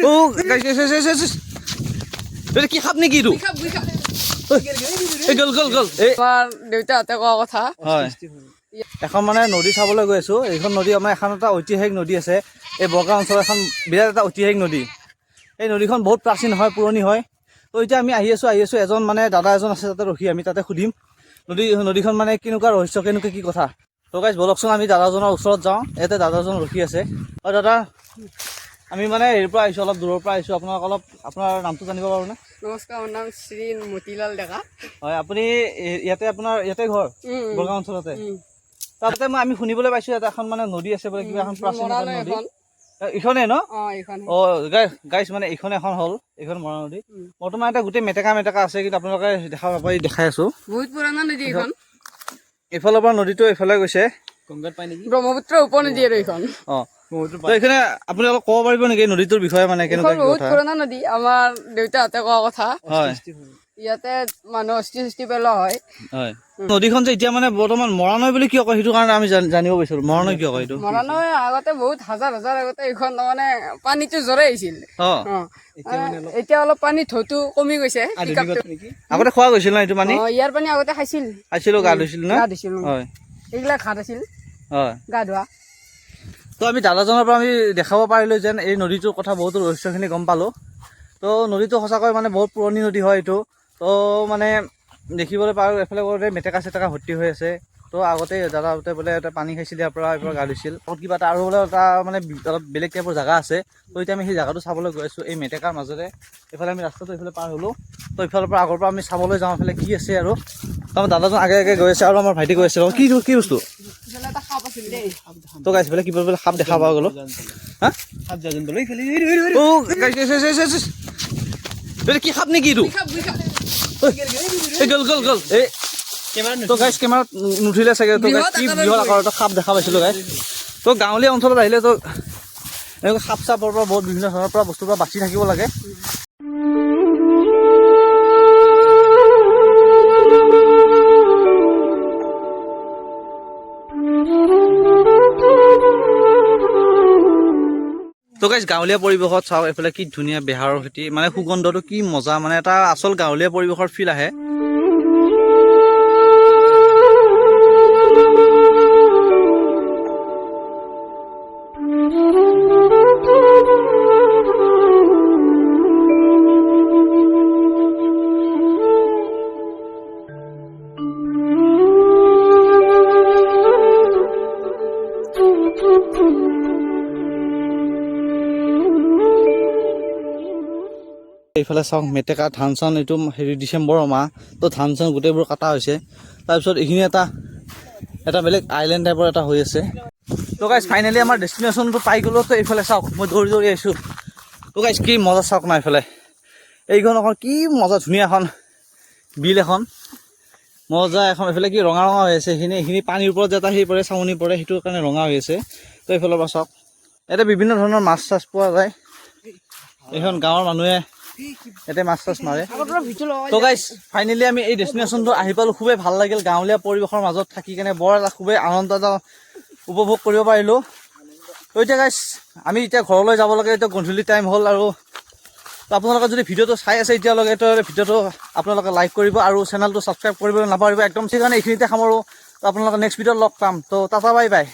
ও কি খাপ নেকি এইটো গল গল গল আমাৰ দেউতাহঁতে কোৱা কথা হয় এখন মানে নদী চাবলৈ গৈ আছো। এইখন নদী আমাৰ এখন এটা ঐতিহাসিক নদী আছে। এই বৰগাঁও অঞ্চলৰ এখন বিৰাট এটা ঐতিহাসিক নদী। এই নদীখন বহুত প্ৰাচীন হয়, পুৰণি হয়। তো এতিয়া আমি আহি আছো এজন মানে দাদা এজন আছে তাতে ৰখি, আমি তাতে সুধিম নদীখন মানে কেনেকুৱা ৰহস্য, কেনেকুৱা কি কথা। তো গাইজ বলকচোন আমি দাদাজনৰ ওচৰত যাওঁ। ইয়াতে দাদাজন ৰখি আছে। হয় দাদা, আমি মানে হেৰিৰ পৰা আহিছোঁ, অলপ দূৰৰ পৰা আহিছোঁ। আপোনাক অলপ আপোনাৰ নামটো জানিব পাৰোঁনে? নমস্কাৰ, মোৰ নাম শ্ৰী মতিলাল ডেকা। হয়, আপুনি আপোনাৰ ইয়াতে ঘৰ বৰগাঁও অঞ্চলতে? তাতে আমি শুনিবলৈ পাইছোঁ ইয়াতে এখন মানে নদী আছে বোলে, কিবা এখন প্ৰাচীন নদী। ইখনে ন? অ গাইছ মানে ইখন এখন হ'ল, এইখন মৰা নদী। বৰ্তমান এটা গোটেই মেটেকা আছে, কিন্তু আপোনালোকে দেখা পাব, দেখাই আছো বহুত পুৰণা নদী এইখন। এইফালৰ পৰা নদীটো এইফালে গৈছে, ব্ৰহ্মপুত্ৰৰ উপনদী আৰু এইখন। এইখানে আপুনি অলপ ক'ব পাৰিব নেকি নদীটোৰ বিষয়ে, মানে কেনেকুৱা কি বহুত কথা? পুৰণা নদী, আমাৰ দেউতাহঁতে কোৱা কথা। হয়, ইয়াতে মানুহ অস্থি পেলোৱা হয়। হয়। নদীখন যে এতিয়া মানে বৰ্তমান মৰা নৈ বুলি কিয় কয়, সেইটো কাৰণে আমি জানিব বিচাৰো। মৰা নৈ কিয় কয় এইটো? মৰা নৈ আগতে বহুত হাজাৰ আগতে এইখন মানে পানীটো জোৰে আহিছিল। এতিয়া অলপ পানী ঢৌটো কমি গৈছে। আগতে খোৱা গৈছিল ন এইটো পানী? ইয়াৰ পানী আগতে খাইছিলো, গা ধুইছিল ন? হয়, এইবিলাক ঘাট আছিল হয়, গা ধোৱা। তো আমি দাদাজনৰ পৰা আমি দেখাব পাৰিলোঁ যেন এই নদীটোৰ কথা বহুতো ৰহস্যখিনি গম পালোঁ। তো নদীটো সঁচাকৈ মানে বহুত পুৰণি নদী হয় এইটো। তো মানে দেখিবলৈ পাৰোঁ এফালে কৰোঁতে মেটেকা চেটেকা ভৰ্তি হৈ আছে। তো আগতে দাদাহঁতে বোলে এটা পানী খাইছিল, ইয়াৰ পৰা গা ধুইছিল। কিবা এটা আৰু বোলে এটা মানে অলপ বেলেগ টাইপৰ জেগা আছে। তো এতিয়া আমি সেই জেগাটো চাবলৈ গৈ আছোঁ, এই মেটেকাৰ মাজেৰে। এইফালে আমি ৰাস্তাটো এইফালে পাৰ হ'লোঁ। তো এইফালৰ পৰা আগৰ পৰা আমি চাবলৈ যাওঁ, এইফালে কি আছে আৰু। তো আমাৰ দাদাজন আগে গৈ আছে, আৰু আমাৰ ভাইটি গৈ আছে। কি বস্তু? তো গাইছ, কি বোলে সাপ দেখা পাই গ'লো। হা, কি সাপ নেকি এইটো গল গল গল তো গাইছ কেমেৰাত নুঠিলে চাগে। তো গাইছ কি বৃহৎ আকাৰৰ সাপ দেখা পাইছিলোঁ গাইছ। তো গাঁৱলীয়া অঞ্চলত আহিলে তো এনেকুৱা সাপ চাপৰ পৰা বহুত বিভিন্ন ধৰণৰ পৰা বস্তুৰ পৰা বাচি থাকিব লাগে। তো গাইছ গাঁৱলীয়া পৰিৱেশত চাওক, এইফালে কি ধুনীয়া বেহাৰৰ খেতি, মানে সুগন্ধটো কি মজা, মানে এটা আচল গাঁৱলীয়া পৰিৱেশৰ ফিল আহে। এইফালে চাওক মেটেকা ধান চান, এইটো হেৰি ডিচেম্বৰৰ মাহ। তো ধান চান গোটেইবোৰ কটা হৈছে। তাৰপিছত এইখিনি এটা বেলেগ আইলেণ্ড টাইপৰ এটা হৈ আছে। তো গাইছ ফাইনেলি আমাৰ ডেষ্টিনেশ্যনটো পাই গ'লো। তো এইফালে চাওক, মই দৌৰি আহিছোঁ। তো গাইছ কি মজা চাওক না, এইফালে এইখন এখন কি মজা ধুনীয়া এখন বিল, এখন মজা এখন। এইফালে কি ৰঙা হৈ আছে, এইখিনি পানীৰ ওপৰত যে এটা সেই পৰে, চাউনি পৰে, সেইটোৰ কাৰণে ৰঙা হৈ আছে। তো এইফালৰ পৰা চাওক, ইয়াতে বিভিন্ন ধৰণৰ মাছ চাছ পোৱা যায়। এইখন গাঁৱৰ মানুহে ইয়াতে মাছ চাছ মাৰে। তো গাইছ ফাইনেলি আমি এই ডেষ্টিনেশ্যনটো আহি পালোঁ। খুবেই ভাল লাগিল, গাঁৱলীয়া পৰিৱেশৰ মাজত থাকি কেনে বৰ এটা খুবেই আনন্দ এটা উপভোগ কৰিব পাৰিলোঁ। তো এতিয়া গাইছ আমি এতিয়া ঘৰলৈ যাব লাগে। এতিয়া গধূলি টাইম হ'ল, আৰু আপোনালোকে যদি ভিডিঅ'টো চাই আছে এতিয়ালৈকে, তো ভিডিঅ'টো আপোনালোকে লাইক কৰিব আৰু চেনেলটো ছাবস্ক্ৰাইব কৰিবলৈ নাপাহৰিব একদম। সেইকাৰণে এইখিনিতে সামৰোঁ। তো আপোনালোকে নেক্সট ভিডিঅ'ত লগ পাম। তো টাটা বাই বাই।